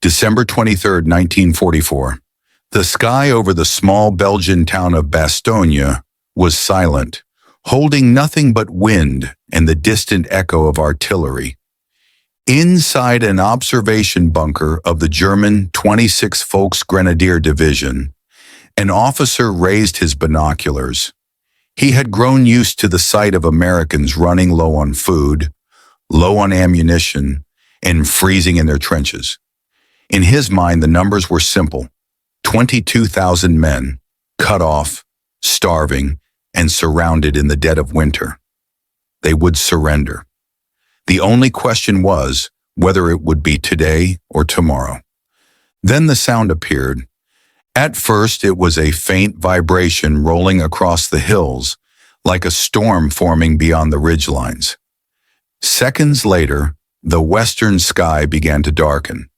December 23, 1944. The sky over the small Belgian town of Bastogne was silent, holding nothing but wind and the distant echo of artillery. Inside an observation bunker of the German 26th Volksgrenadier Division, an officer raised his binoculars. He had grown used to the sight of Americans running low on food, low on ammunition, and freezing in their trenches. In his mind, the numbers were simple: 22,000 men, cut off, starving, and surrounded in the dead of winter. They would surrender. The only question was whether it would be today or tomorrow. Then the sound appeared. At first, it was a faint vibration rolling across the hills, like a storm forming beyond the ridgelines. Seconds later, the western sky began to darken.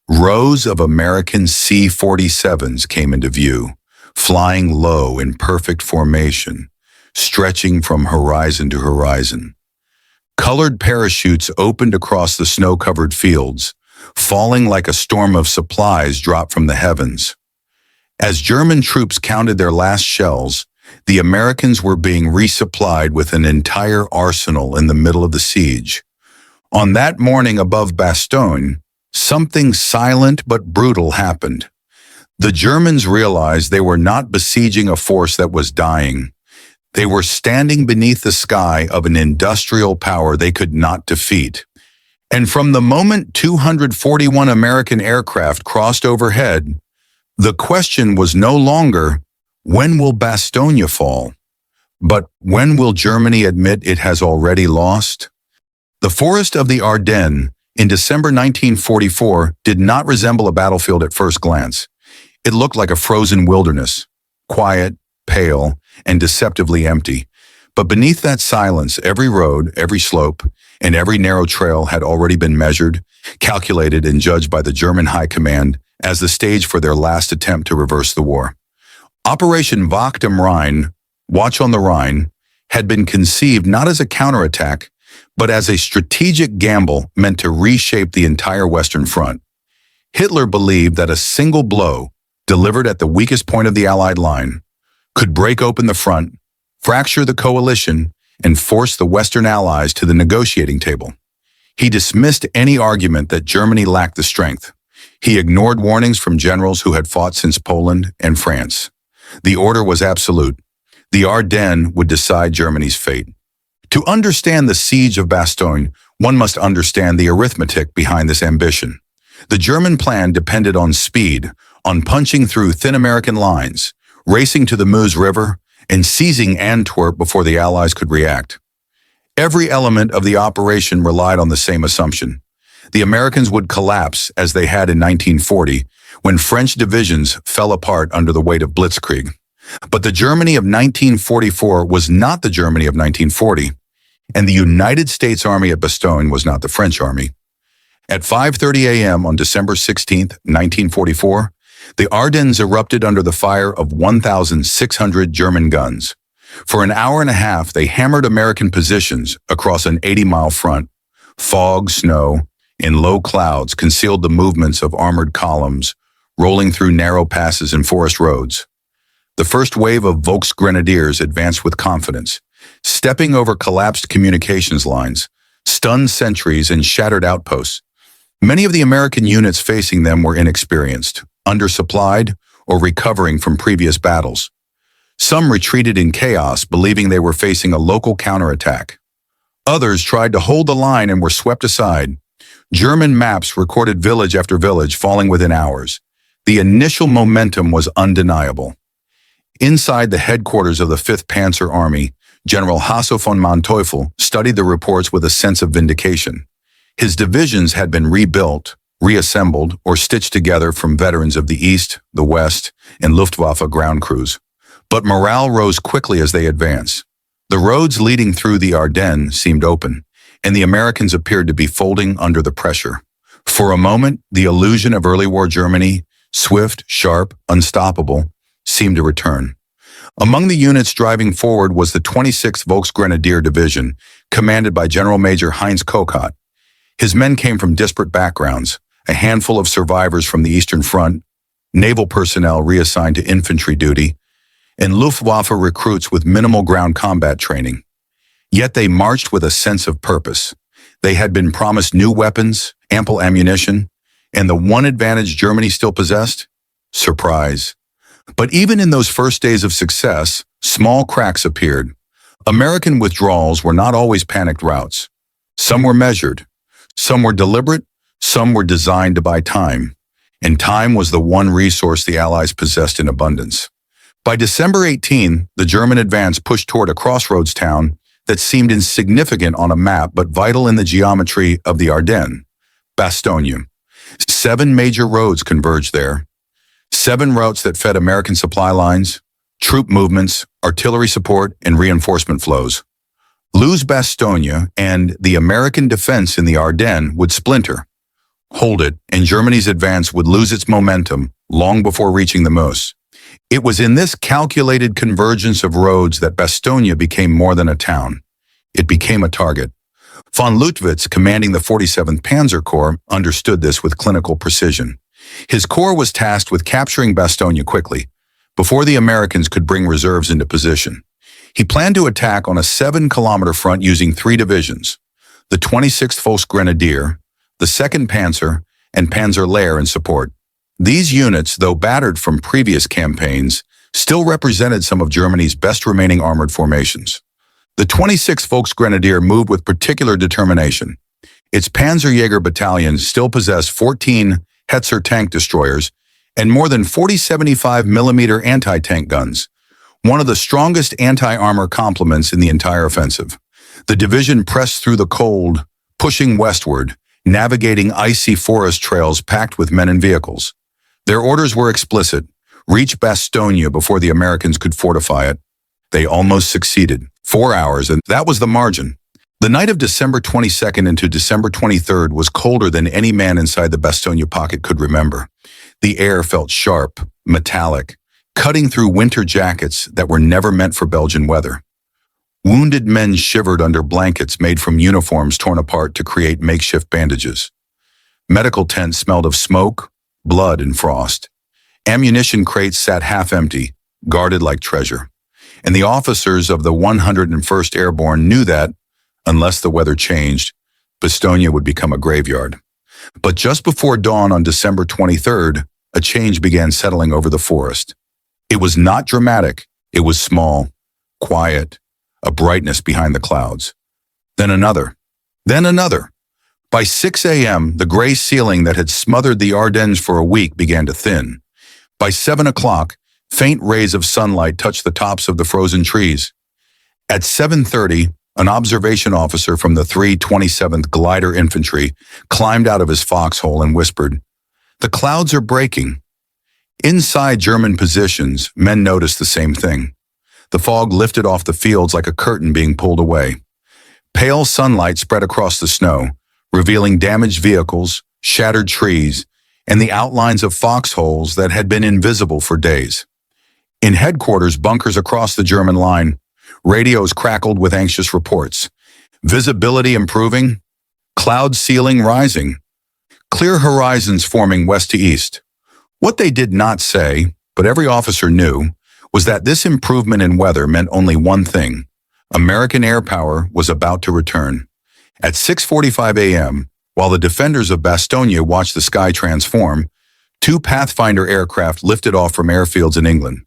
Rows of American C-47s came into view, flying low in perfect formation, stretching from horizon to horizon. Colored parachutes opened across the snow-covered fields, falling like a storm of supplies dropped from the heavens. As German troops counted their last shells, the Americans were being resupplied with an entire arsenal in the middle of the siege. On that morning above Bastogne, something silent but brutal happened. The Germans realized they were not besieging a force that was dying. They were standing beneath the sky of an industrial power they could not defeat. And from the moment 241 American aircraft crossed overhead, the question was no longer, when will Bastogne fall? But when will Germany admit it has already lost? The forest of the Ardennes in December 1944 did not resemble a battlefield at first glance. It looked like a frozen wilderness, quiet, pale, and deceptively empty. But beneath that silence, every road, every slope, and every narrow trail had already been measured, calculated, and judged by the German High Command as the stage for their last attempt to reverse the war. Operation Wacht am Rhein, Watch on the Rhine, had been conceived not as a counterattack, but as a strategic gamble meant to reshape the entire Western Front. Hitler believed that a single blow, delivered at the weakest point of the Allied line, could break open the front, fracture the coalition, and force the Western Allies to the negotiating table. He dismissed any argument that Germany lacked the strength. He ignored warnings from generals who had fought since Poland and France. The order was absolute. The Ardennes would decide Germany's fate. To understand the siege of Bastogne, one must understand the arithmetic behind this ambition. The German plan depended on speed, on punching through thin American lines, racing to the Meuse River, and seizing Antwerp before the Allies could react. Every element of the operation relied on the same assumption. The Americans would collapse as they had in 1940, when French divisions fell apart under the weight of blitzkrieg. But the Germany of 1944 was not the Germany of 1940, and the United States Army at Bastogne was not the French Army. At 5:30 a.m. on December 16, 1944, the Ardennes erupted under the fire of 1,600 German guns. For an hour and a half, they hammered American positions across an 80-mile front. Fog, snow, and low clouds concealed the movements of armored columns, rolling through narrow passes and forest roads. The first wave of Volksgrenadiers advanced with confidence, stepping over collapsed communications lines, stunned sentries, and shattered outposts. Many of the American units facing them were inexperienced, undersupplied, or recovering from previous battles. Some retreated in chaos, believing they were facing a local counterattack. Others tried to hold the line and were swept aside. German maps recorded village after village falling within hours. The initial momentum was undeniable. Inside the headquarters of the 5th Panzer Army, General Hasso von Manteuffel studied the reports with a sense of vindication. His divisions had been rebuilt, reassembled, or stitched together from veterans of the East, the West, and Luftwaffe ground crews. But morale rose quickly as they advanced. The roads leading through the Ardennes seemed open, and the Americans appeared to be folding under the pressure. For a moment, the illusion of early war Germany, swift, sharp, unstoppable, seemed to return. Among the units driving forward was the 26th Volksgrenadier Division, commanded by General Major Heinz Kokott. His men came from disparate backgrounds: a handful of survivors from the Eastern Front, naval personnel reassigned to infantry duty, and Luftwaffe recruits with minimal ground combat training. Yet they marched with a sense of purpose. They had been promised new weapons, ample ammunition, and the one advantage Germany still possessed? Surprise. But even in those first days of success, small cracks appeared. American withdrawals were not always panicked routes. Some were measured, some were deliberate, some were designed to buy time. And time was the one resource the Allies possessed in abundance. By December 18, the German advance pushed toward a crossroads town that seemed insignificant on a map but vital in the geometry of the Ardennes, Bastogne. 7 major roads converged there. 7 routes that fed American supply lines, troop movements, artillery support, and reinforcement flows. Lose Bastogne, and the American defense in the Ardennes would splinter. Hold it, and Germany's advance would lose its momentum long before reaching the Meuse. It was in this calculated convergence of roads that Bastogne became more than a town. It became a target. Von Lüttwitz, commanding the 47th Panzer Corps, understood this with clinical precision. His corps was tasked with capturing Bastogne quickly, before the Americans could bring reserves into position. He planned to attack on a 7-kilometer front using 3 divisions, the 26th Volksgrenadier, the 2nd Panzer, and Panzer Lehr in support. These units, though battered from previous campaigns, still represented some of Germany's best remaining armored formations. The 26th Volksgrenadier moved with particular determination. Its Panzerjäger battalion still possessed 14 Hetzer tank destroyers and more than 40 75mm anti-tank guns, one of the strongest anti-armor complements in the entire offensive. The division pressed through the cold, pushing westward, navigating icy forest trails packed with men and vehicles. Their orders were explicit: reach Bastogne before the Americans could fortify it. They almost succeeded. 4 hours, and that was the margin. The night of December 22nd into December 23rd was colder than any man inside the Bastogne pocket could remember. The air felt sharp, metallic, cutting through winter jackets that were never meant for Belgian weather. Wounded men shivered under blankets made from uniforms torn apart to create makeshift bandages. Medical tents smelled of smoke, blood, and frost. Ammunition crates sat half empty, guarded like treasure. And the officers of the 101st Airborne knew that, unless the weather changed, Bastogne would become a graveyard. But just before dawn on December 23rd, a change began settling over the forest. It was not dramatic. It was small, quiet, a brightness behind the clouds. Then another. Then another. By 6 a.m., the gray ceiling that had smothered the Ardennes for a week began to thin. By 7 o'clock, faint rays of sunlight touched the tops of the frozen trees. At 7:30, an observation officer from the 327th Glider Infantry climbed out of his foxhole and whispered, "The clouds are breaking." Inside German positions, men noticed the same thing. The fog lifted off the fields like a curtain being pulled away. Pale sunlight spread across the snow, revealing damaged vehicles, shattered trees, and the outlines of foxholes that had been invisible for days. In headquarters bunkers across the German line, radios crackled with anxious reports. Visibility improving, cloud ceiling rising, clear horizons forming west to east. What they did not say, but every officer knew, was that this improvement in weather meant only one thing: American air power was about to return. At 6:45 a.m., while the defenders of Bastogne watched the sky transform, 2 Pathfinder aircraft lifted off from airfields in England.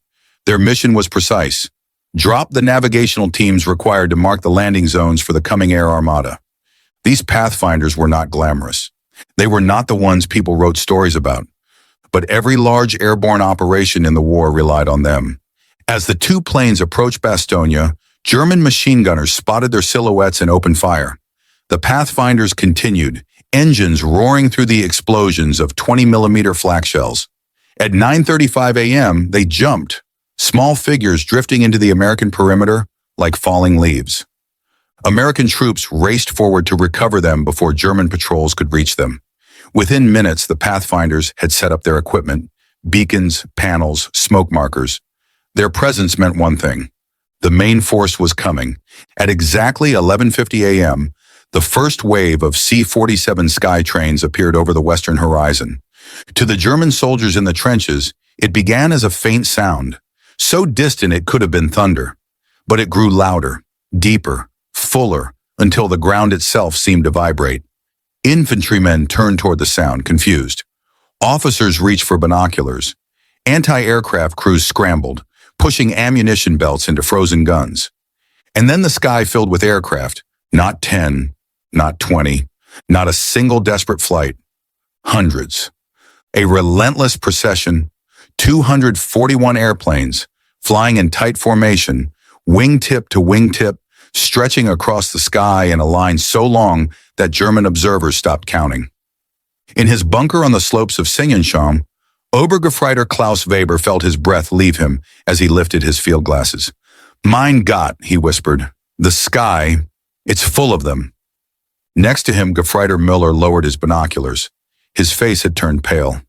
Their mission was precise: drop the navigational teams required to mark the landing zones for the coming air armada. These Pathfinders were not glamorous. They were not the ones people wrote stories about. But every large airborne operation in the war relied on them. As the 2 planes approached Bastogne, German machine gunners spotted their silhouettes and opened fire. The Pathfinders continued, engines roaring through the explosions of 20mm flak shells. At 9:35 a.m., they jumped, small figures drifting into the American perimeter like falling leaves. American troops raced forward to recover them before German patrols could reach them. Within minutes, the Pathfinders had set up their equipment: beacons, panels, smoke markers. Their presence meant one thing: the main force was coming. At exactly 11:50 a.m., The first wave of C-47 Sky trains appeared over the western horizon. To the German soldiers in the trenches, it began as a faint sound, so distant it could have been thunder. But it grew louder, deeper, fuller, until the ground itself seemed to vibrate. Infantrymen turned toward the sound, confused. Officers reached for binoculars. Anti-aircraft crews scrambled, pushing ammunition belts into frozen guns. And then the sky filled with aircraft, not 10, not 20, not a single desperate flight. Hundreds. A relentless procession, 241 airplanes, flying in tight formation, wingtip to wingtip, stretching across the sky in a line so long that German observers stopped counting. In his bunker on the slopes of Singenschaum, Obergefreiter Klaus Weber felt his breath leave him as he lifted his field glasses. "Mein Gott," he whispered. "The sky, it's full of them." Next to him, Gefreiter Müller lowered his binoculars. His face had turned pale.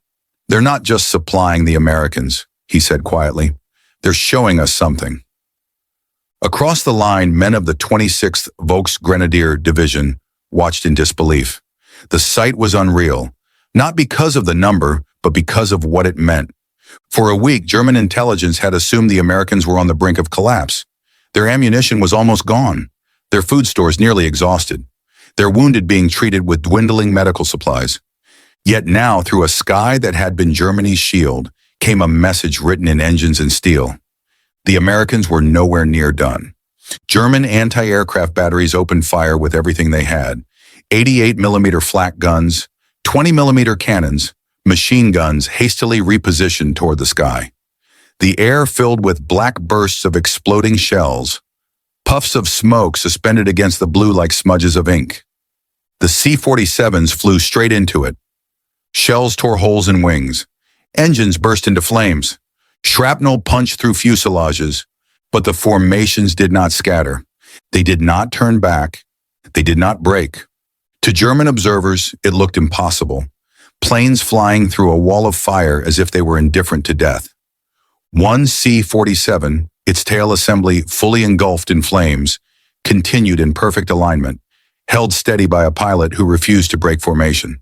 "They're not just supplying the Americans," he said quietly. "They're showing us something." Across the line, men of the 26th Volksgrenadier Division watched in disbelief. The sight was unreal, not because of the number, but because of what it meant. For a week, German intelligence had assumed the Americans were on the brink of collapse. Their ammunition was almost gone, their food stores nearly exhausted, their wounded being treated with dwindling medical supplies. Yet now, through a sky that had been Germany's shield, came a message written in engines and steel. The Americans were nowhere near done. German anti-aircraft batteries opened fire with everything they had: 88mm flak guns, 20mm cannons, machine guns hastily repositioned toward the sky. The air filled with black bursts of exploding shells, puffs of smoke suspended against the blue like smudges of ink. The C-47s flew straight into it. Shells tore holes in wings. Engines burst into flames. Shrapnel punched through fuselages, but the formations did not scatter. They did not turn back. They did not break. To German observers, it looked impossible. Planes flying through a wall of fire as if they were indifferent to death. One C-47, its tail assembly fully engulfed in flames, continued in perfect alignment, held steady by a pilot who refused to break formation.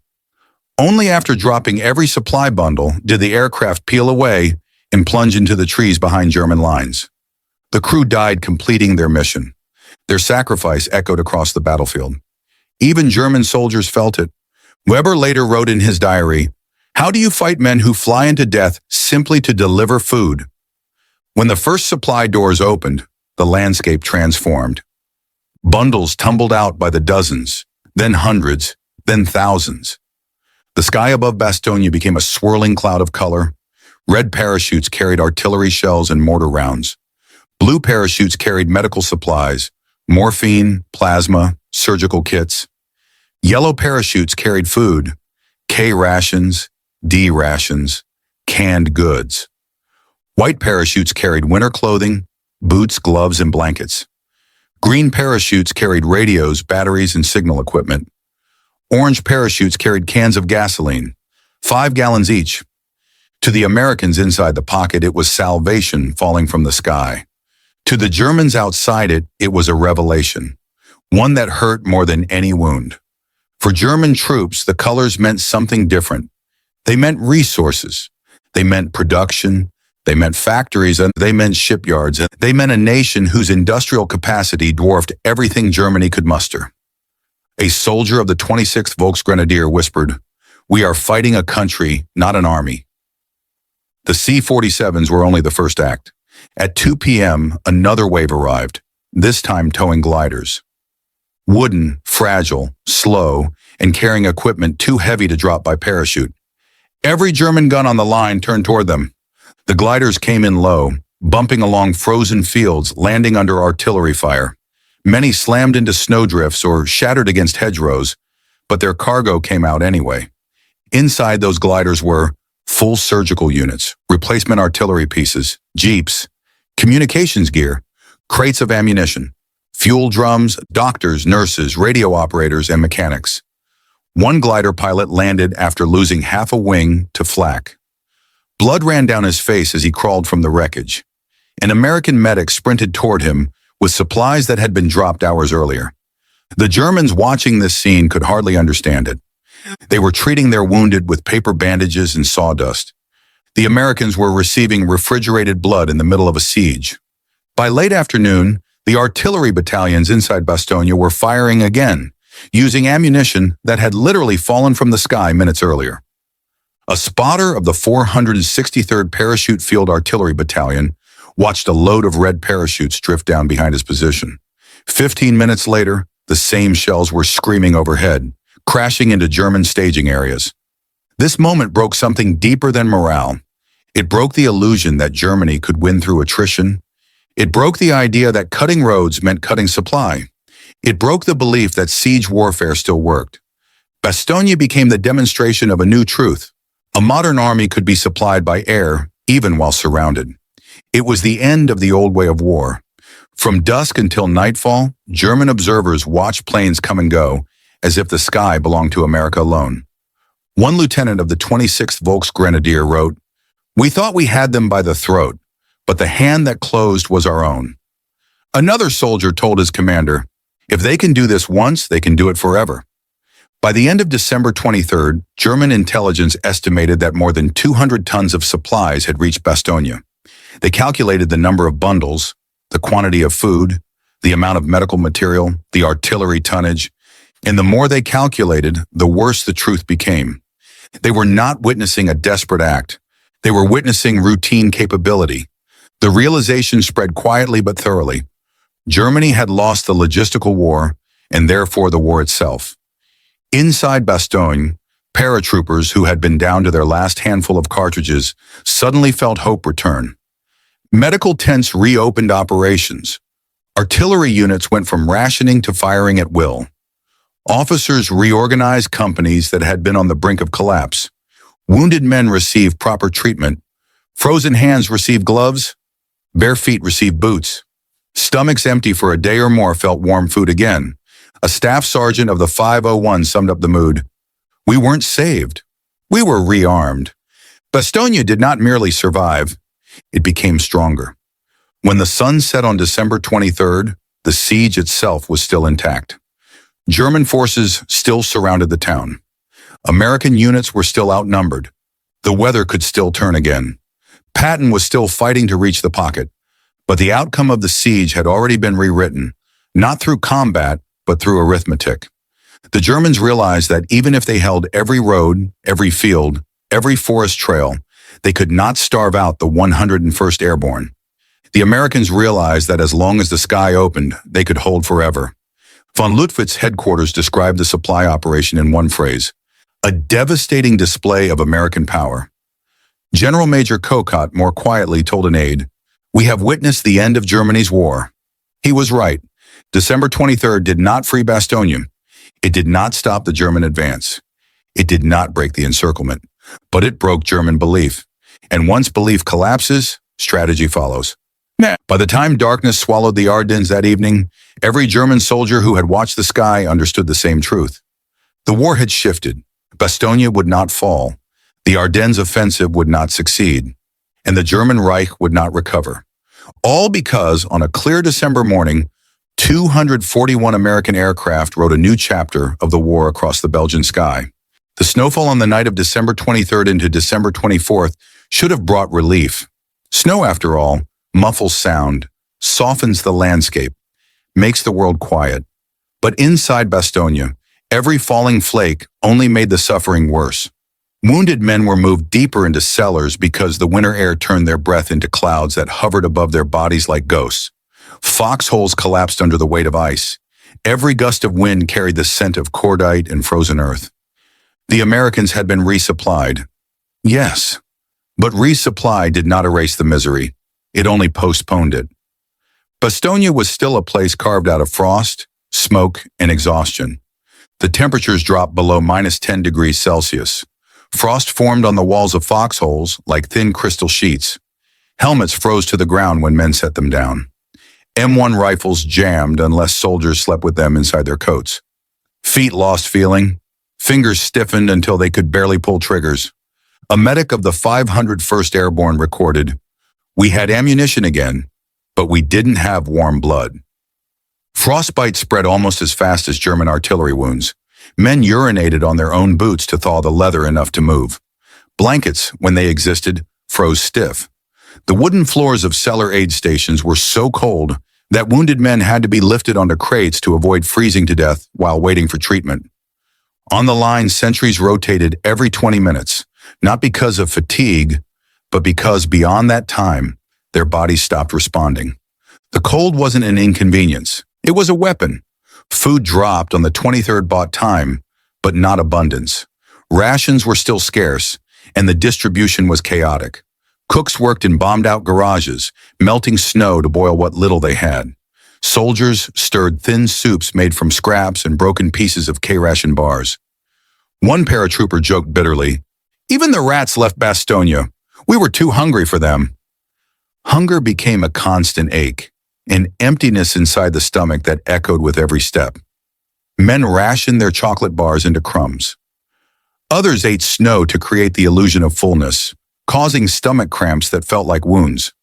Only after dropping every supply bundle did the aircraft peel away and plunge into the trees behind German lines. The crew died completing their mission. Their sacrifice echoed across the battlefield. Even German soldiers felt it. Weber later wrote in his diary, "How do you fight men who fly into death simply to deliver food?" When the first supply doors opened, the landscape transformed. Bundles tumbled out by the dozens, then hundreds, then thousands. The sky above Bastogne became a swirling cloud of color. Red parachutes carried artillery shells and mortar rounds. Blue parachutes carried medical supplies, morphine, plasma, surgical kits. Yellow parachutes carried food, K rations, D rations, canned goods. White parachutes carried winter clothing, boots, gloves, and blankets. Green parachutes carried radios, batteries, and signal equipment. Orange parachutes carried cans of gasoline, 5 gallons each. To the Americans inside the pocket, it was salvation falling from the sky. To the Germans outside it, it was a revelation, one that hurt more than any wound. For German troops, the colors meant something different. They meant resources. They meant production. They meant factories, and they meant shipyards. And they meant a nation whose industrial capacity dwarfed everything Germany could muster. A soldier of the 26th Volksgrenadier whispered, "We are fighting a country, not an army." The C-47s were only the first act. At 2 p.m., another wave arrived, this time towing gliders. Wooden, fragile, slow, and carrying equipment too heavy to drop by parachute. Every German gun on the line turned toward them. The gliders came in low, bumping along frozen fields, landing under artillery fire. Many slammed into snowdrifts or shattered against hedgerows, but their cargo came out anyway. Inside those gliders were full surgical units, replacement artillery pieces, jeeps, communications gear, crates of ammunition, fuel drums, doctors, nurses, radio operators, and mechanics. One glider pilot landed after losing half a wing to flak. Blood ran down his face as he crawled from the wreckage. An American medic sprinted toward him with supplies that had been dropped hours earlier. The Germans watching this scene could hardly understand it. They were treating their wounded with paper bandages and sawdust. The Americans were receiving refrigerated blood in the middle of a siege. By late afternoon, the artillery battalions inside Bastogne were firing again, using ammunition that had literally fallen from the sky minutes earlier. A spotter of the 463rd Parachute Field Artillery Battalion watched a load of red parachutes drift down behind his position. 15 minutes later, the same shells were screaming overhead, crashing into German staging areas. This moment broke something deeper than morale. It broke the illusion that Germany could win through attrition. It broke the idea that cutting roads meant cutting supply. It broke the belief that siege warfare still worked. Bastogne became the demonstration of a new truth. A modern army could be supplied by air, even while surrounded. It was the end of the old way of war. From dusk until nightfall, German observers watched planes come and go, as if the sky belonged to America alone. One lieutenant of the 26th Volksgrenadier wrote, "We thought we had them by the throat, but the hand that closed was our own." Another soldier told his commander, "If they can do this once, they can do it forever." By the end of December 23rd, German intelligence estimated that more than 200 tons of supplies had reached Bastogne. They calculated the number of bundles, the quantity of food, the amount of medical material, the artillery tonnage, and the more they calculated, the worse the truth became. They were not witnessing a desperate act. They were witnessing routine capability. The realization spread quietly but thoroughly. Germany had lost the logistical war, and therefore the war itself. Inside Bastogne, paratroopers who had been down to their last handful of cartridges suddenly felt hope return. Medical tents reopened operations. Artillery units went from rationing to firing at will. Officers reorganized companies that had been on the brink of collapse. Wounded men received proper treatment. Frozen hands received gloves. Bare feet received boots. Stomachs empty for a day or more felt warm food again. A staff sergeant of the 501 summed up the mood. "We weren't saved. We were rearmed." Bastogne did not merely survive. It became stronger. When the sun set on December 23rd, the siege itself was still intact. German forces still surrounded the town. American units were still outnumbered. The weather could still turn again. Patton was still fighting to reach the pocket. But the outcome of the siege had already been rewritten, not through combat, but through arithmetic. The Germans realized that even if they held every road, every field, every forest trail, they could not starve out the 101st Airborne. The Americans realized that as long as the sky opened, they could hold forever. Von Luttwitz headquarters described the supply operation in one phrase: a devastating display of American power. General Major Kokot more quietly told an aide, "We have witnessed the end of Germany's war." He was right. December 23rd did not free Bastogne. It did not stop the German advance. It did not break the encirclement, but it broke German belief. And once belief collapses, strategy follows. By the time darkness swallowed the Ardennes that evening, every German soldier who had watched the sky understood the same truth. The war had shifted. Bastogne would not fall. The Ardennes offensive would not succeed. And the German Reich would not recover. All because, on a clear December morning, 241 American aircraft wrote a new chapter of the war across the Belgian sky. The snowfall on the night of December 23rd into December 24th should have brought relief. Snow, after all, muffles sound, softens the landscape, makes the world quiet. But inside Bastogne, every falling flake only made the suffering worse. Wounded men were moved deeper into cellars because the winter air turned their breath into clouds that hovered above their bodies like ghosts. Foxholes collapsed under the weight of ice. Every gust of wind carried the scent of cordite and frozen earth. The Americans had been resupplied. Yes, but resupply did not erase the misery. It only postponed it. Bastogne was still a place carved out of frost, smoke, and exhaustion. The temperatures dropped below -10 degrees Celsius. Frost formed on the walls of foxholes like thin crystal sheets. Helmets froze to the ground when men set them down. M1 rifles jammed unless soldiers slept with them inside their coats. Feet lost feeling. Fingers stiffened until they could barely pull triggers. A medic of the 501st Airborne recorded, "We had ammunition again, but we didn't have warm blood." Frostbite spread almost as fast as German artillery wounds. Men urinated on their own boots to thaw the leather enough to move. Blankets, when they existed, froze stiff. The wooden floors of cellar aid stations were so cold that wounded men had to be lifted onto crates to avoid freezing to death while waiting for treatment. On the line, sentries rotated every 20 minutes, not because of fatigue, but because beyond that time, their bodies stopped responding. The cold wasn't an inconvenience. It was a weapon. Food dropped on the 23rd bought time, but not abundance. Rations were still scarce, and the distribution was chaotic. Cooks worked in bombed-out garages, melting snow to boil what little they had. Soldiers stirred thin soups made from scraps and broken pieces of K-ration bars. One paratrooper joked bitterly, "Even the rats left Bastogne. We were too hungry for them." Hunger became a constant ache, an emptiness inside the stomach that echoed with every step. Men rationed their chocolate bars into crumbs. Others ate snow to create the illusion of fullness, causing stomach cramps that felt like wounds.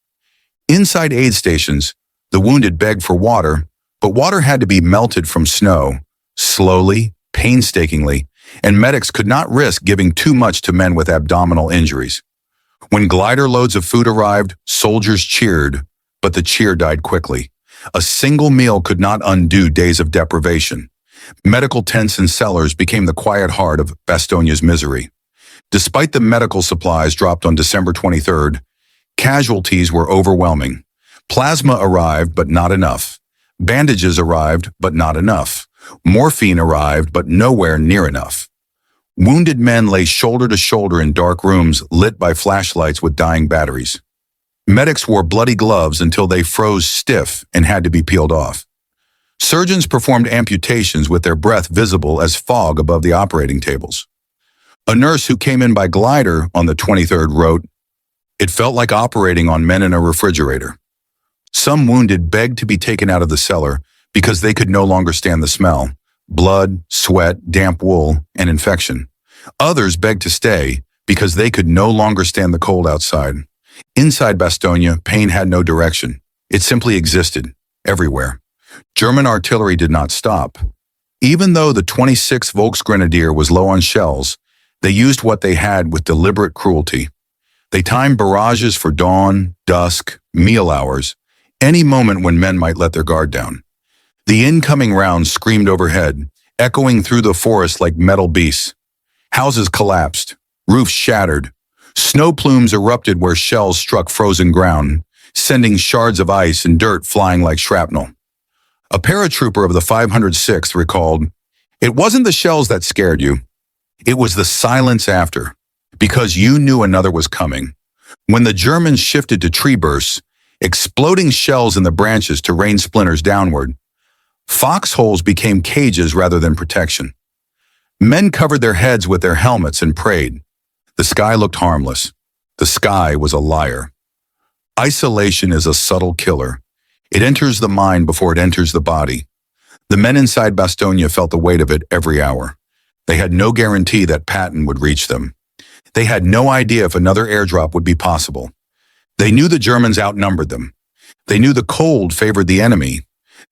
Inside aid stations, the wounded begged for water, but water had to be melted from snow, slowly, painstakingly, and medics could not risk giving too much to men with abdominal injuries. When glider loads of food arrived, soldiers cheered, but the cheer died quickly. A single meal could not undo days of deprivation. Medical tents and cellars became the quiet heart of Bastogne's misery. Despite the medical supplies dropped on December 23rd, casualties were overwhelming. Plasma arrived, but not enough. Bandages arrived, but not enough. Morphine arrived, but nowhere near enough. Wounded men lay shoulder to shoulder in dark rooms lit by flashlights with dying batteries. Medics wore bloody gloves until they froze stiff and had to be peeled off. Surgeons performed amputations with their breath visible as fog above the operating tables. A nurse who came in by glider on the 23rd wrote, "It felt like operating on men in a refrigerator." Some wounded begged to be taken out of the cellar because they could no longer stand the smell: blood, sweat, damp wool, and infection. Others begged to stay because they could no longer stand the cold outside. Inside Bastogne, pain had no direction. It simply existed, everywhere. German artillery did not stop. Even though the 26th Volksgrenadier was low on shells, they used what they had with deliberate cruelty. They timed barrages for dawn, dusk, meal hours, any moment when men might let their guard down. The incoming rounds screamed overhead, echoing through the forest like metal beasts. Houses collapsed, roofs shattered. Snow plumes erupted where shells struck frozen ground, sending shards of ice and dirt flying like shrapnel. A paratrooper of the 506th recalled, "It wasn't the shells that scared you. It was the silence after, because you knew another was coming." When the Germans shifted to tree bursts, exploding shells in the branches to rain splinters downward, foxholes became cages rather than protection. Men covered their heads with their helmets and prayed. The sky looked harmless. The sky was a liar. Isolation is a subtle killer. It enters the mind before it enters the body. The men inside Bastogne felt the weight of it every hour. They had no guarantee that Patton would reach them. They had no idea if another airdrop would be possible. They knew the Germans outnumbered them. They knew the cold favored the enemy.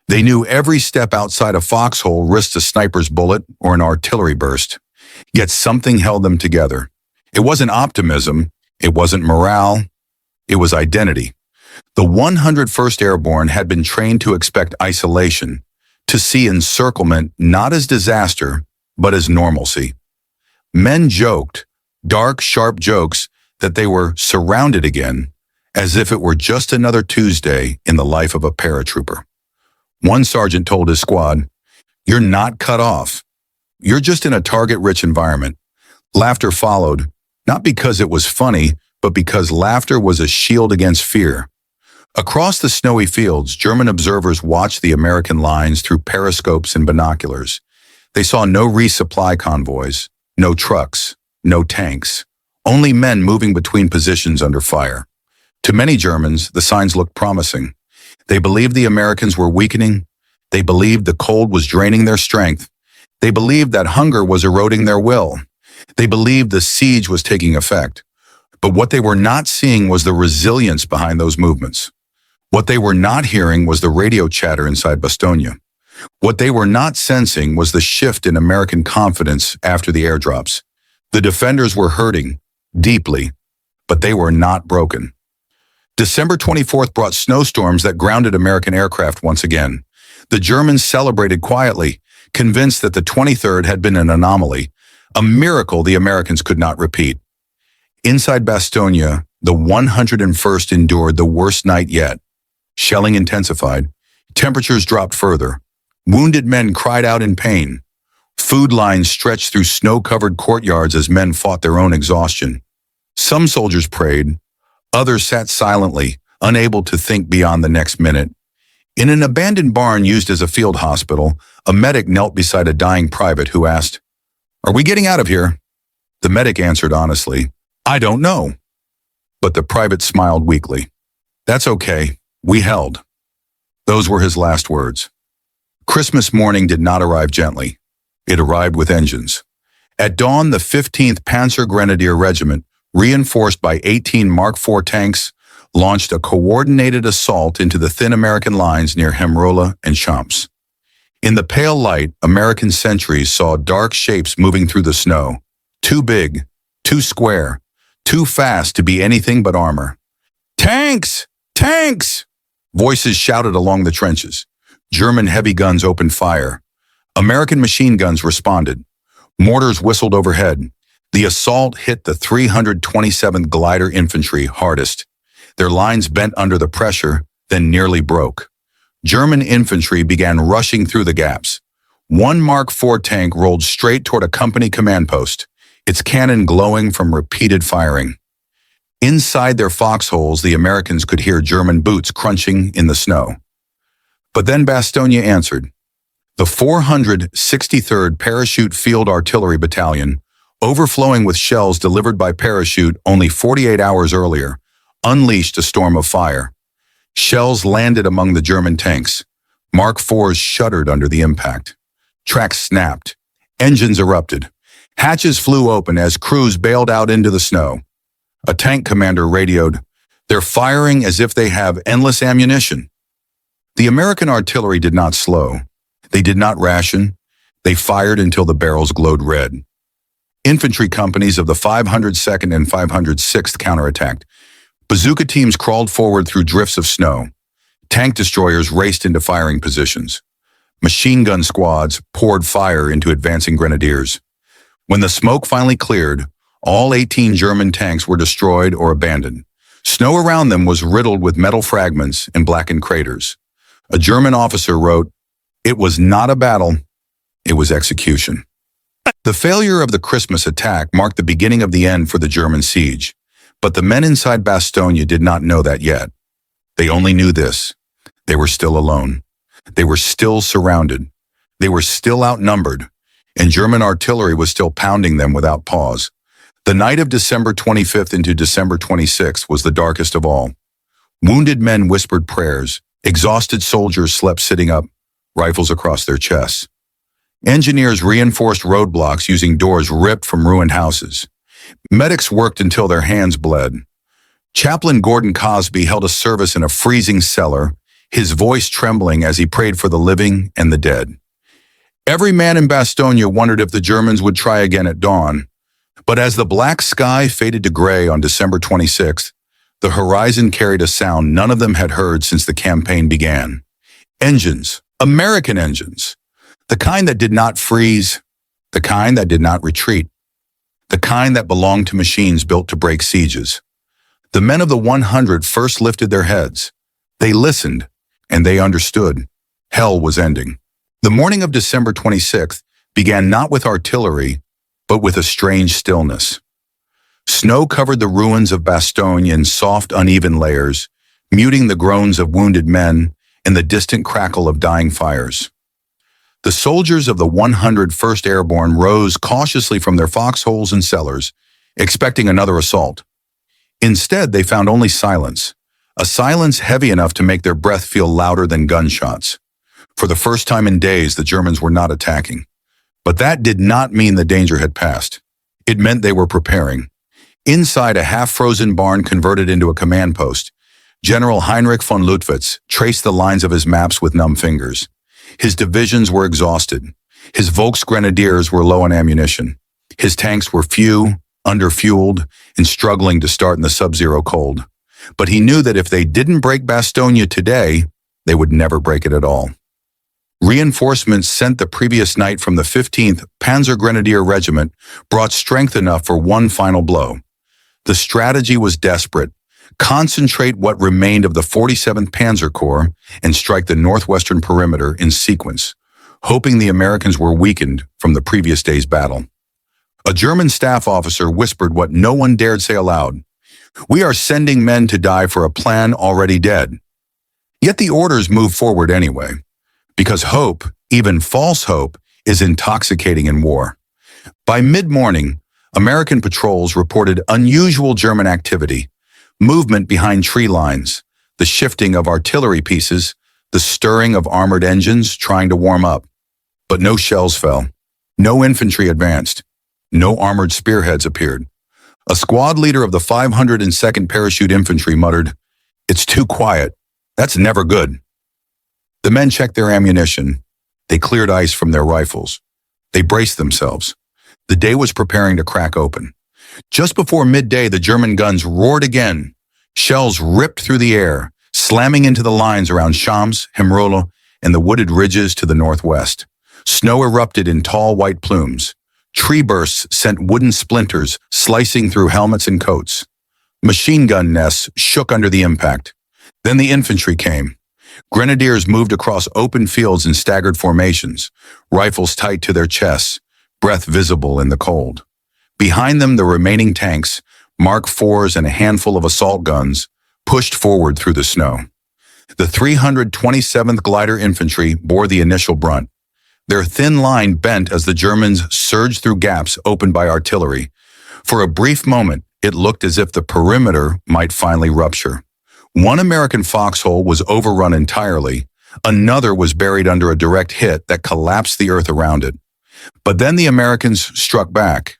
They knew every step outside a foxhole risked a sniper's bullet or an artillery burst. Yet something held them together. It wasn't optimism. It wasn't morale. It was identity. The 101st Airborne had been trained to expect isolation, to see encirclement not as disaster, but as normalcy. Men joked, dark, sharp jokes, that they were surrounded again, as if it were just another Tuesday in the life of a paratrooper. One sergeant told his squad, "You're not cut off. You're just in a target-rich environment." Laughter followed, not because it was funny, but because laughter was a shield against fear. Across the snowy fields, German observers watched the American lines through periscopes and binoculars. They saw no resupply convoys, no trucks, no tanks, only men moving between positions under fire. To many Germans, the signs looked promising. They believed the Americans were weakening. They believed the cold was draining their strength. They believed that hunger was eroding their will. They believed the siege was taking effect. But what they were not seeing was the resilience behind those movements. What they were not hearing was the radio chatter inside Bastogne. What they were not sensing was the shift in American confidence after the airdrops. The defenders were hurting, deeply, but they were not broken. December 24th brought snowstorms that grounded American aircraft once again. The Germans celebrated quietly, convinced that the 23rd had been an anomaly, a miracle the Americans could not repeat. Inside Bastogne, the 101st endured the worst night yet. Shelling intensified. Temperatures dropped further. Wounded men cried out in pain. Food lines stretched through snow-covered courtyards as men fought their own exhaustion. Some soldiers prayed. Others sat silently, unable to think beyond the next minute. In an abandoned barn used as a field hospital, a medic knelt beside a dying private who asked, "Are we getting out of here?" The medic answered honestly, "I don't know." But the private smiled weakly. "That's okay. We held." Those were his last words. Christmas morning did not arrive gently. It arrived with engines. At dawn, the 15th Panzer Grenadier Regiment, reinforced by 18 Mark IV tanks, launched a coordinated assault into the thin American lines near Hemrola and Champs. In the pale light, American sentries saw dark shapes moving through the snow. Too big, too square, too fast to be anything but armor. "Tanks! Tanks!" Voices shouted along the trenches. German heavy guns opened fire. American machine guns responded. Mortars whistled overhead. The assault hit the 327th Glider Infantry hardest. Their lines bent under the pressure, then nearly broke. German infantry began rushing through the gaps. One Mark IV tank rolled straight toward a company command post, its cannon glowing from repeated firing. Inside their foxholes, the Americans could hear German boots crunching in the snow. But then Bastogne answered. The 463rd Parachute Field Artillery Battalion, overflowing with shells delivered by parachute only 48 hours earlier, unleashed a storm of fire. Shells landed among the German tanks. Mark IVs shuddered under the impact. Tracks snapped. Engines erupted. Hatches flew open as crews bailed out into the snow. A tank commander radioed, "They're firing as if they have endless ammunition." The American artillery did not slow. They did not ration. They fired until the barrels glowed red. Infantry companies of the 502nd and 506th counterattacked. Bazooka teams crawled forward through drifts of snow. Tank destroyers raced into firing positions. Machine gun squads poured fire into advancing grenadiers. When the smoke finally cleared, all 18 German tanks were destroyed or abandoned. Snow around them was riddled with metal fragments and blackened craters. A German officer wrote, "It was not a battle, it was execution." The failure of the Christmas attack marked the beginning of the end for the German siege, but the men inside Bastogne did not know that yet. They only knew this. They were still alone. They were still surrounded. They were still outnumbered, and German artillery was still pounding them without pause. The night of December 25th into December 26th was the darkest of all. Wounded men whispered prayers. Exhausted soldiers slept sitting up, rifles across their chests. Engineers reinforced roadblocks using doors ripped from ruined houses. Medics worked until their hands bled. Chaplain Gordon Cosby held a service in a freezing cellar, his voice trembling as he prayed for the living and the dead. Every man in Bastogne wondered if the Germans would try again at dawn. But as the black sky faded to gray on December 26th, the horizon carried a sound none of them had heard since the campaign began. Engines, American engines. The kind that did not freeze, the kind that did not retreat, the kind that belonged to machines built to break sieges. The men of the 100 first lifted their heads. They listened, and they understood. Hell was ending. The morning of December 26th began not with artillery, but with a strange stillness. Snow covered the ruins of Bastogne in soft, uneven layers, muting the groans of wounded men and the distant crackle of dying fires. The soldiers of the 101st Airborne rose cautiously from their foxholes and cellars, expecting another assault. Instead, they found only silence, a silence heavy enough to make their breath feel louder than gunshots. For the first time in days, the Germans were not attacking. But that did not mean the danger had passed. It meant they were preparing. Inside a half-frozen barn converted into a command post, General Heinrich von Luttwitz traced the lines of his maps with numb fingers. His divisions were exhausted. His Volksgrenadiers were low on ammunition. His tanks were few, underfueled, and struggling to start in the sub-zero cold. But he knew that if they didn't break Bastogne today, they would never break it at all. Reinforcements sent the previous night from the 15th Panzer Grenadier Regiment brought strength enough for one final blow. The strategy was desperate. Concentrate what remained of the 47th Panzer Corps and strike the northwestern perimeter in sequence, hoping the Americans were weakened from the previous day's battle. A German staff officer whispered what no one dared say aloud. "We are sending men to die for a plan already dead." Yet the orders moved forward anyway, because hope, even false hope, is intoxicating in war. By mid-morning, American patrols reported unusual German activity, movement behind tree lines, the shifting of artillery pieces, the stirring of armored engines trying to warm up. But no shells fell. No infantry advanced. No armored spearheads appeared. A squad leader of the 502nd Parachute Infantry muttered, "It's too quiet. That's never good." The men checked their ammunition. They cleared ice from their rifles. They braced themselves. The day was preparing to crack open. Just before midday, the German guns roared again. Shells ripped through the air, slamming into the lines around Champs, Himrolo, and the wooded ridges to the northwest. Snow erupted in tall white plumes. Tree bursts sent wooden splinters slicing through helmets and coats. Machine gun nests shook under the impact. Then the infantry came. Grenadiers moved across open fields in staggered formations, rifles tight to their chests, breath visible in the cold. Behind them, the remaining tanks, Mark IVs and a handful of assault guns, pushed forward through the snow. The 327th Glider Infantry bore the initial brunt. Their thin line bent as the Germans surged through gaps opened by artillery. For a brief moment, it looked as if the perimeter might finally rupture. One American foxhole was overrun entirely. Another was buried under a direct hit that collapsed the earth around it. But then the Americans struck back.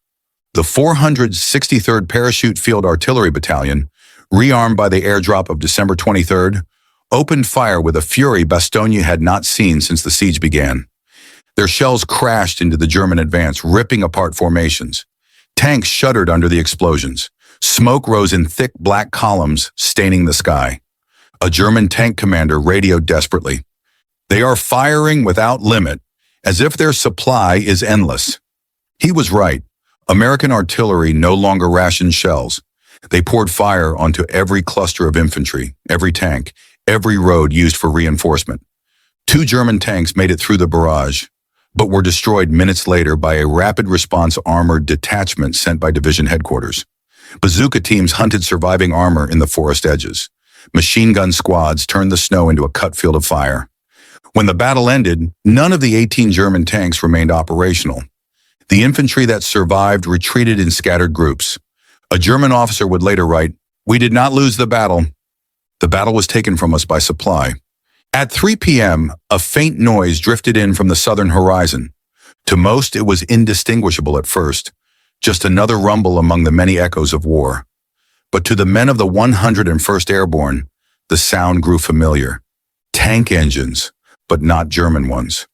The 463rd Parachute Field Artillery Battalion, rearmed by the airdrop of December 23rd, opened fire with a fury Bastogne had not seen since the siege began. Their shells crashed into the German advance, ripping apart formations. Tanks shuddered under the explosions. Smoke rose in thick black columns, staining the sky. A German tank commander radioed desperately. "They are firing without limit, as if their supply is endless." He was right. American artillery no longer rationed shells. They poured fire onto every cluster of infantry, every tank, every road used for reinforcement. 2 German tanks made it through the barrage, but were destroyed minutes later by a rapid response armored detachment sent by division headquarters. Bazooka teams hunted surviving armor in the forest edges. Machine gun squads turned the snow into a cut field of fire. When the battle ended, none of the 18 German tanks remained operational. The infantry that survived retreated in scattered groups. A German officer would later write, "We did not lose the battle. The battle was taken from us by supply." At 3 p.m., a faint noise drifted in from the southern horizon. To most, it was indistinguishable at first, just another rumble among the many echoes of war. But to the men of the 101st Airborne, the sound grew familiar. Tank engines, but not German ones.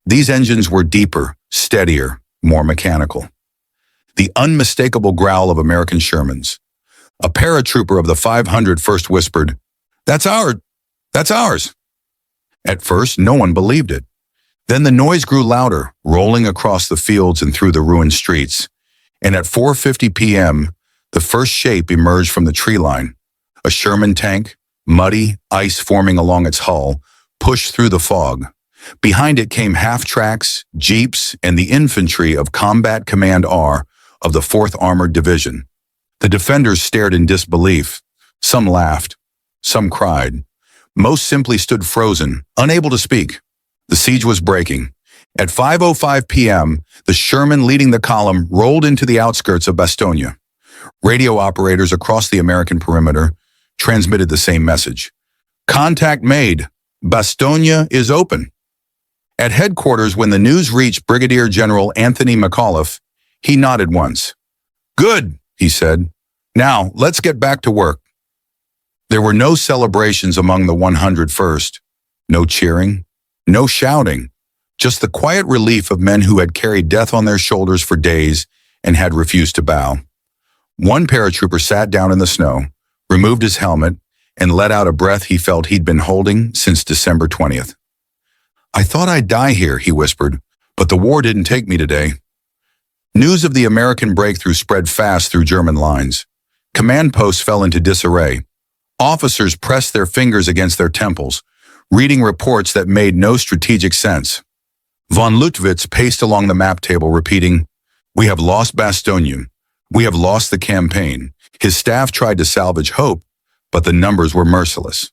These engines were deeper, steadier, more mechanical. The unmistakable growl of American Shermans. A paratrooper of the 501st whispered, "That's ours! That's ours!" At first, no one believed it. Then the noise grew louder, rolling across the fields and through the ruined streets. And at 4:50 p.m., the first shape emerged from the tree line. A Sherman tank, muddy, ice forming along its hull, pushed through the fog. Behind it came half-tracks, jeeps, and the infantry of Combat Command R of the 4th Armored Division. The defenders stared in disbelief. Some laughed. Some cried. Most simply stood frozen, unable to speak. The siege was breaking. At 5:05 p.m., the Sherman leading the column rolled into the outskirts of Bastogne. Radio operators across the American perimeter transmitted the same message. "Contact made. Bastogne is open." At headquarters, when the news reached Brigadier General Anthony McAuliffe, he nodded once. "Good," he said. "Now, let's get back to work." There were no celebrations among the 101st, no cheering, No shouting, just the quiet relief of men who had carried death on their shoulders for days and had refused to bow. One paratrooper sat down in the snow, removed his helmet, and let out a breath he felt he'd been holding since December 20th. "I thought I'd die here," he whispered, "but the war didn't take me today." News of the American breakthrough spread fast through German lines. Command posts fell into disarray. Officers pressed their fingers against their temples, reading reports that made no strategic sense. Von Lüttwitz paced along the map table, repeating, "We have lost Bastogne. We have lost the campaign." His staff tried to salvage hope, but the numbers were merciless.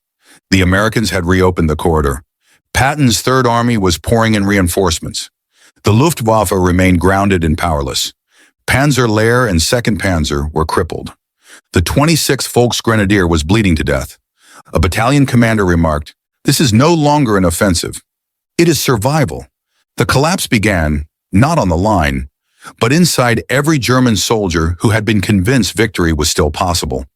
The Americans had reopened the corridor. Patton's Third Army was pouring in reinforcements. The Luftwaffe remained grounded and powerless. Panzer Lehr and 2nd Panzer were crippled. The 26th Volksgrenadier was bleeding to death. A battalion commander remarked, "This is no longer an offensive. It is survival." The collapse began, not on the line, but inside every German soldier who had been convinced victory was still possible.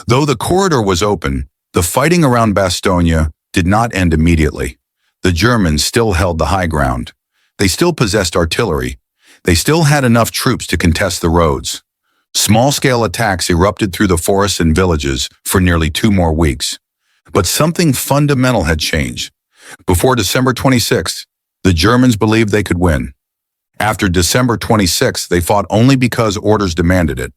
Though the corridor was open, the fighting around Bastogne did not end immediately. The Germans still held the high ground. They still possessed artillery. They still had enough troops to contest the roads. Small-scale attacks erupted through the forests and villages for nearly 2 more weeks. But something fundamental had changed. Before December 26th, the Germans believed they could win. After December 26th, they fought only because orders demanded it.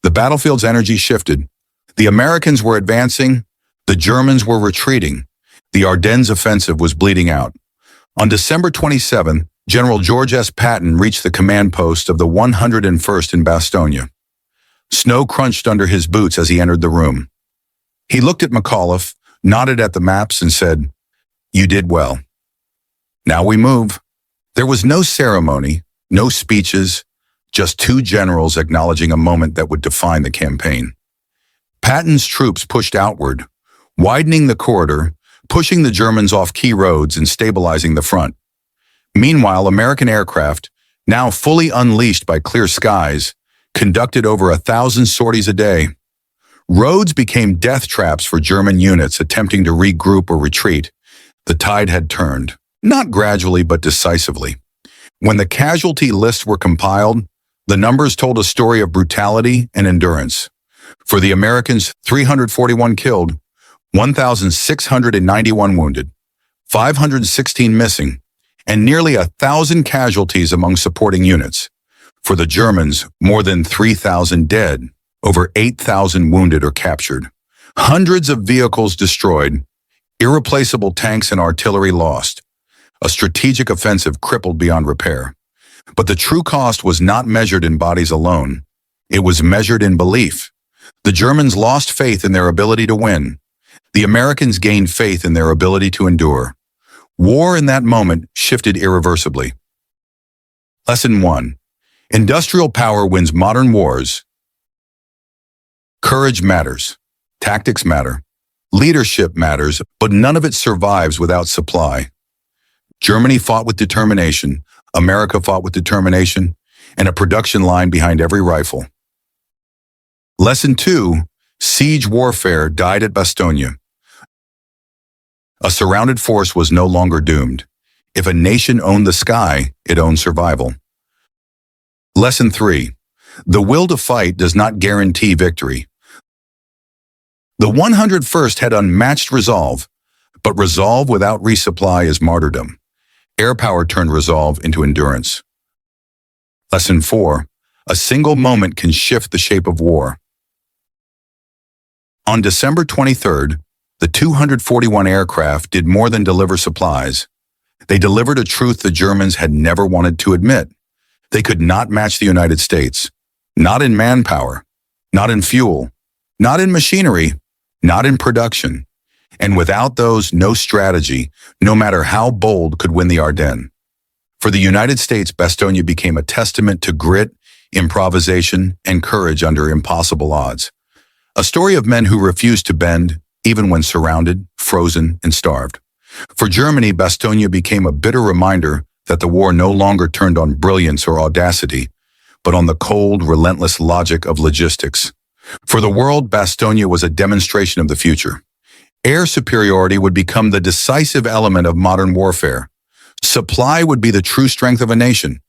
The battlefield's energy shifted. The Americans were advancing. The Germans were retreating. The Ardennes offensive was bleeding out. On December 27th, General George S. Patton reached the command post of the 101st in Bastogne. Snow crunched under his boots as he entered the room. He looked at McAuliffe, nodded at the maps, and said, "You did well. Now we move." There was no ceremony, no speeches, just 2 generals acknowledging a moment that would define the campaign. Patton's troops pushed outward, widening the corridor, pushing the Germans off key roads and stabilizing the front. Meanwhile, American aircraft, now fully unleashed by clear skies, conducted over 1,000 sorties a day. Roads became death traps for German units attempting to regroup or retreat. The tide had turned, not gradually but decisively. When the casualty lists were compiled, the numbers told a story of brutality and endurance. For the Americans, 341 killed, 1,691 wounded, 516 missing, and nearly 1,000 casualties among supporting units. For the Germans, more than 3,000 dead, over 8,000 wounded or captured, hundreds of vehicles destroyed, irreplaceable tanks and artillery lost, a strategic offensive crippled beyond repair. But the true cost was not measured in bodies alone. It was measured in belief. The Germans lost faith in their ability to win. The Americans gained faith in their ability to endure. War in that moment shifted irreversibly. Lesson 1. Industrial power wins modern wars. Courage matters. Tactics matter. Leadership matters, but none of it survives without supply. Germany fought with determination. America fought with determination, and a production line behind every rifle. Lesson 2. Siege warfare died at Bastogne. A surrounded force was no longer doomed. If a nation owned the sky, it owned survival. Lesson 3. The will to fight does not guarantee victory. The 101st had unmatched resolve, but resolve without resupply is martyrdom. Air power turned resolve into endurance. Lesson 4. A single moment can shift the shape of war. On December 23rd, the 241 aircraft did more than deliver supplies. They delivered a truth the Germans had never wanted to admit. They could not match the United States. Not in manpower, not in fuel, not in machinery, not in production. And without those, no strategy, no matter how bold, could win the Ardennes. For the United States, Bastogne became a testament to grit, improvisation, and courage under impossible odds. A story of men who refused to bend, even when surrounded, frozen, and starved. For Germany, Bastogne became a bitter reminder that the war no longer turned on brilliance or audacity, but on the cold, relentless logic of logistics. For the world, Bastogne was a demonstration of the future. Air superiority would become the decisive element of modern warfare. Supply would be the true strength of a nation.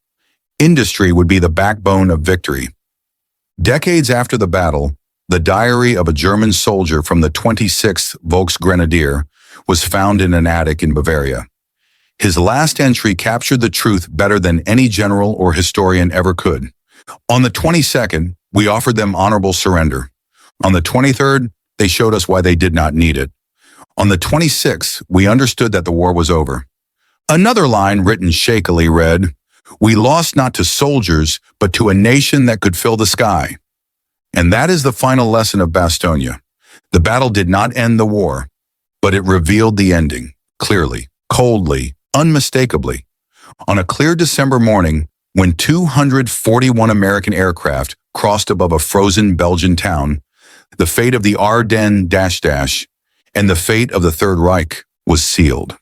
Industry would be the backbone of victory. Decades after the battle, the diary of a German soldier from the 26th Volksgrenadier was found in an attic in Bavaria. His last entry captured the truth better than any general or historian ever could. On the 22nd, we offered them honorable surrender. On the 23rd, they showed us why they did not need it. On the 26th, we understood that the war was over. Another line written shakily read, "We lost not to soldiers, but to a nation that could fill the sky." And that is the final lesson of Bastogne. The battle did not end the war, but it revealed the ending, clearly, coldly, unmistakably. On a clear December morning, when 241 American aircraft crossed above a frozen Belgian town, the fate of the Ardennes -- and the fate of the Third Reich was sealed.